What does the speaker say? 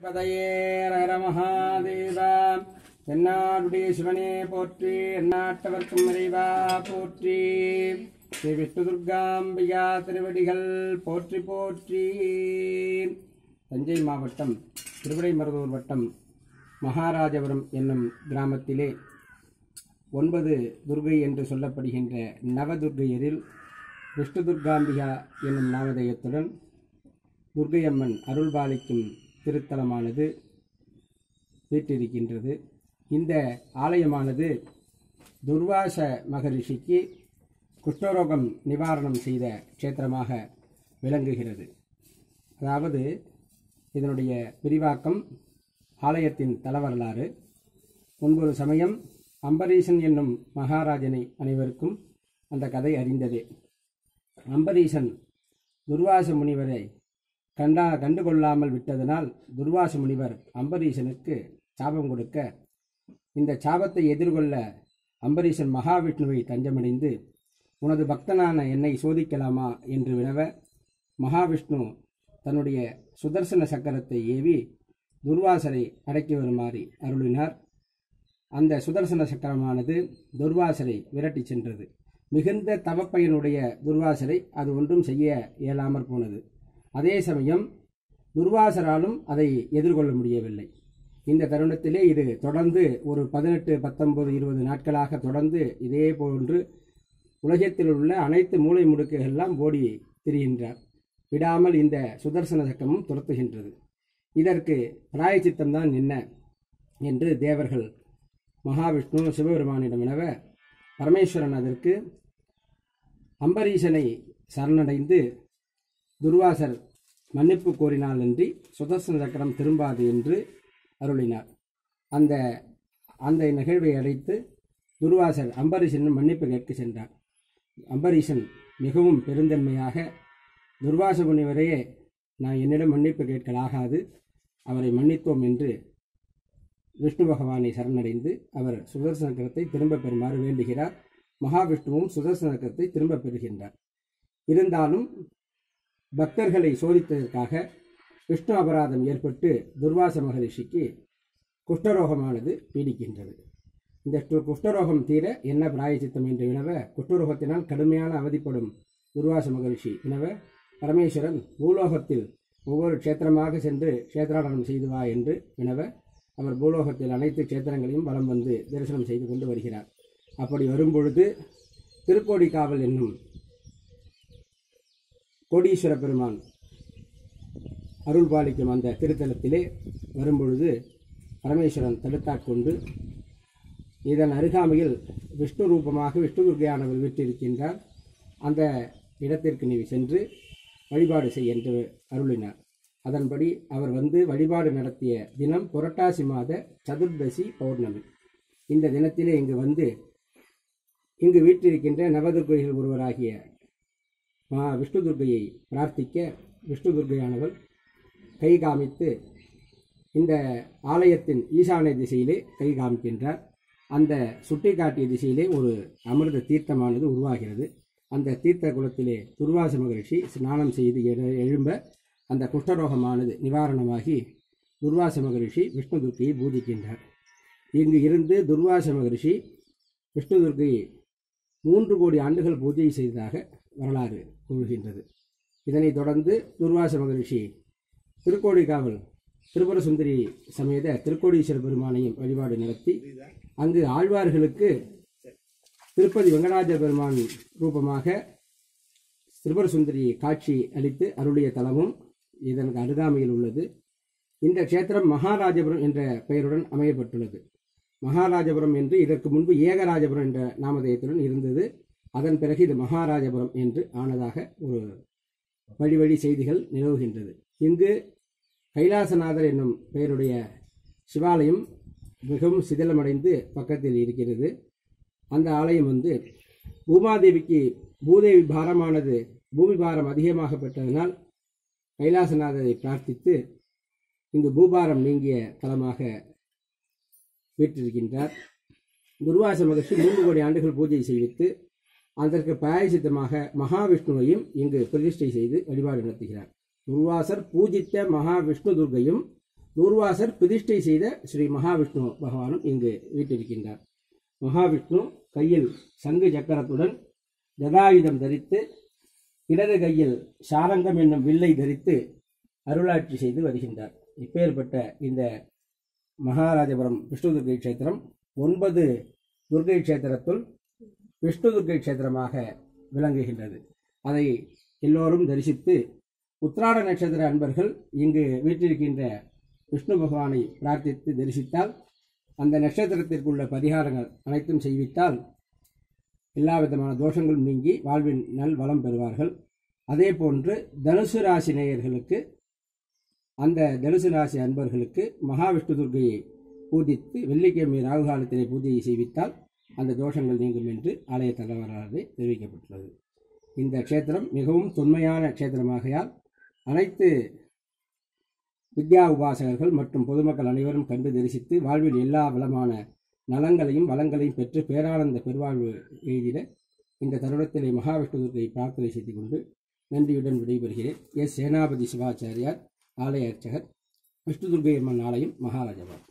பதையே ஹர மகாதேவா. தென்னாடுடைய சிவனே போற்றி, எந்நாட்டவர்க்கும் இறைவா போற்றி. ஸ்ரீ விஷ்ணு துர்காம்பிகா திருவடிகள் போற்றி போற்றி. தஞ்சை மாவட்டம் திருவிடைமருதூர் வட்டம் மகாராஜபுரம் என்னும் கிராமத்திலே 9 துர்கை என்று சொல்லப்படுகின்ற நவதுர்கையரில் விஷ்ணு துர்காம்பிகா என்னும் நாமதேயத்துடன் துர்கையம்மன் அருள்பாலிக்கும் திருத்தலமானது வீற்றிருக்கின்றது. இந்த ஆலயமானது துர்வாச மகரிஷிக்கு குஷ்டரோகம் நிவாரணம் செய்த க்ஷேத்திரமாக விளங்குகிறது. அதாவது இதனுடைய விரிவாக்கம், ஆலயத்தின் தலவரலாறு. முன்பொரு சமயம் அம்பரீஷன் என்னும் மகாராஜனை அனைவருக்கும் அந்த கதை அறிந்ததே. அம்பரீஷன் துர்வாச முனிவரை கண்டுகொள்ளாமல் விட்டதனால் துர்வாச முனிவர் அம்பரீஷனுக்கு சாபம் கொடுக்க, இந்த சாபத்தை எதிர்கொள்ள அம்பரீஷன் மகாவிஷ்ணுவை தஞ்சமடைந்து, உனது பக்தனான என்னை சோதிக்கலாமா என்று வினவ, மகாவிஷ்ணு தன்னுடைய சுதர்சன சக்கரத்தை ஏவி துர்வாசரை அடக்கி வருமாறு அருளினார். அந்த சுதர்சன சக்கரமானது துர்வாசரை விரட்டி சென்றது. மிகுந்த தவப்பயனுடைய துர்வாசரை அது ஒன்றும் செய்ய இயலாமற் போனது. அதே சமயம் துர்வாசராலும் அதை எதிர்கொள்ள முடியவில்லை. இந்த தருணத்திலே இது தொடர்ந்து ஒரு 18, 19, 20 நாட்களாக தொடர்ந்து இதே போன்று உலகத்தில் உள்ள அனைத்து மூலை முடுக்குகளெல்லாம் ஓடி திரிகின்றார். விடாமல் இந்த சுதர்சன சக்கரமும் துரத்துகின்றது. இதற்கு பிராயச்சித்தம்தான் என்ன என்று தேவர்கள் மகாவிஷ்ணு சிவபெருமானிடம் வினவ, பரமேஸ்வரன் அதற்கு அம்பரீஷனை சரணடைந்து துர்வாசர் மன்னிப்பு கோரினால் அன்றி சுதர்சன சக்கரம் திரும்பாது என்று அருளினார். அந்த நிகழ்வை அடைத்து துர்வாசர் அம்பரீஷனும் மன்னிப்பு கேட்க சென்றார். அம்பரீஷன் மிகவும் பெருந்தன்மையாக, துர்வாச முனிவரையே நான் என்னிடம் மன்னிப்பு கேட்கலாகாது, அவரை மன்னித்தோம் என்று விஷ்ணு பகவானை சரணடைந்து அவர் சுதர்சன சக்கரத்தை திரும்ப பெறுமாறு வேண்டுகிறார். மகாவிஷ்ணுவும் சுதர்சன சக்கரத்தை திரும்ப பெறுகின்றார். இருந்தாலும் பக்தர்களை சோதித்ததற்காக விஷ்ணு அபராதம் ஏற்பட்டு துர்வாச மகரிஷிக்கு குஷ்டரோகமானது பீடிக்கின்றது. இந்த குஷ்டரோகம் தீர என்ன பிராயச்சித்தம் என்று வினவ, குஷ்டரோகத்தினால் கடுமையான அவதிப்படும் துர்வாச மகரிஷி வினவ, பரமேஸ்வரன் பூலோகத்தில் ஒவ்வொரு க்ஷேத்திரமாக சென்று க்ஷேத்ராடனம் செய்து வா என்று வினவ, அவர் பூலோகத்தில் அனைத்து க்ஷேத்திரங்களையும் வலம் வந்து தரிசனம் செய்து கொண்டு வருகிறார். அப்படி வரும்பொழுது திருக்கோடிக்காவல் என்னும் கோடீஸ்வர பெருமான் அருள்பாலிக்கும் அந்த திருத்தலத்திலே வரும்பொழுது பரமேஸ்வரன் தடுத்தாட்கொண்டு, இதன் அருகாமையில் விஷ்ணு ரூபமாக விஷ்ணு துர்கையானவர் வீற்றிருக்கின்றார், அந்த இடத்திற்கு நீ சென்று வழிபாடு செய் என்று அருளினார். அதன்படி அவர் வந்து வழிபாடு நடத்திய தினம் புரட்டாசி மாத சதுர்தசி பௌர்ணமி. இந்த தினத்திலே இங்கு வீற்றிருக்கின்ற நவதுர்கைகள் ஒருவராகிய விஷ்ணு துர்கையை பிரார்த்திக்க, விஷ்ணு துர்கையானவர் கை காமித்து இந்த ஆலயத்தின் ஈசான திசையிலே கை காமிக்கின்றார். அந்த சுட்டி காட்டிய திசையிலே ஒரு அமிர்த தீர்த்தமானது உருவாகிறது. அந்த தீர்த்த குளத்திலே துர்வாச மகரிஷி ஸ்நானம் செய்து எழும்ப அந்த குஷ்டரோகமானது நிவாரணமாகி துர்வாச மகரிஷி விஷ்ணு துர்கையை பூஜிக்கின்றார். இங்கு இருந்து துர்வாச மகரிஷி விஷ்ணு துர்கையை 3 கோடி ஆண்டுகள் பூஜை செய்ததாக வரலாறு கூறுகின்றது. இதனைத் தொடர்ந்து துர்வாச மகரிஷி திருக்கோடிக்காவல் திரிபுர சுந்தரி சமேத திருக்கோடீஸ்வர பெருமானையும் வழிபாடு நடத்தி, அங்கு ஆழ்வார்களுக்கு திருப்பதி வெங்கடாஜ பெருமான் ரூபமாக திரிபுர சுந்தரியை காட்சி அளித்து அருளிய தலமும் இதற்கு அருகாமையில் உள்ளது. இந்த க்ஷேத்திரம் மகாராஜபுரம் என்ற பெயருடன் அமையப்பட்டுள்ளது. மகாராஜபுரம் என்று இதற்கு முன்பு ஏகராஜபுரம் என்ற நாமதேயத்துடன் இருந்தது. அதன் பிறகு இது மகாராஜபுரம் என்று ஆனதாக ஒரு வழி செய்திகள் நிலவுகின்றது. இங்கு கைலாசநாதர் என்னும் பெயருடைய சிவாலயம் மிகவும் சிதிலமடைந்து பக்கத்தில் இருக்கிறது. அந்த ஆலயம் பூமாதேவிக்கு பூதேவி பாரமானது பூமி பாரம் அதிகமாக பெற்றதனால் கைலாசநாதரை பிரார்த்தித்து இங்கு பூபாரம் நீங்கிய தலமாக வீற்றிருக்கின்றார். துர்வாச மகர்ஷி 3 கோடி ஆண்டுகள் பூஜை செய்வித்து அதற்கு பிராயச்சித்தமாக மகாவிஷ்ணுவையும் இங்கு பிரதிஷ்டை செய்து வழிபாடு நடத்துகிறார். துர்வாசர் பூஜித்த மகாவிஷ்ணு துர்கையும் தூர்வாசர் பிரதிஷ்டை செய்த ஸ்ரீ மகாவிஷ்ணு பகவானும் இங்கு வீட்டிருக்கின்றார். மகாவிஷ்ணு கையில் சங்கு சக்கரத்துடன் ஜதாயுதம் தரித்து இடது கையில் சாரங்கம் என்னும் வில்லை தரித்து அருளாட்சி செய்து வருகின்றார். இப்பேற்பட்ட இந்த மகாராஜபுரம் விஷ்ணு துர்க்கை கஷேத்திரம் 9 துர்க்கை கஷேத்திரத்துள் விஷ்ணு துர்க்கை கஷேத்திரமாக விளங்குகின்றது. அதை எல்லோரும் தரிசித்து உத்திராட நட்சத்திர அன்பர்கள் இங்கு வீற்றிருக்கின்ற விஷ்ணு பகவானை பிரார்த்தித்து தரிசித்தால், அந்த நட்சத்திரத்திற்குள்ள பரிகாரங்கள் அனைத்தும் செய்வித்தால் எல்லா விதமான தோஷங்களும் நீங்கி வாழ்வின் நல் வளம் பெறுவார்கள். அதே போன்று தனுசு ராசி நேயர்களுக்கு, அந்த தனுசு ராசி அன்பர்களுக்கு மகாவிஷ்ணு துர்க்கையை பூஜித்து வெள்ளிக்கிழமை ராகு காலத்திலே பூஜையை செய்வித்தால் அந்த தோஷங்கள் நீங்கும் என்று ஆலய தகவலானது தெரிவிக்கப்பட்டுள்ளது. இந்த க்ஷேத்திரம் மிகவும் தொன்மையான க்ஷேத்திரமாகையால் அனைத்து வித்யா உபாசகர்கள் மற்றும் பொதுமக்கள் அனைவரும் கண்டு தரிசித்து வாழ்வில் எல்லா வளமான நலங்களையும் வளங்களையும் பெற்று பேரானந்த பெருவாழ்வு எய்திட இந்த தருணத்திலே மகாவிஷ்ணு துர்க்கையை பிரார்த்தனை செய்து கொண்டு நன்றியுடன் விடைபெறுகிறேன். எஸ். சேனாபதி சிவாச்சாரியார், ஆலய அர்ச்சகர், விஷ்ணு துர்க்கை அம்மன் ஆலயம், மகாராஜபுரம்.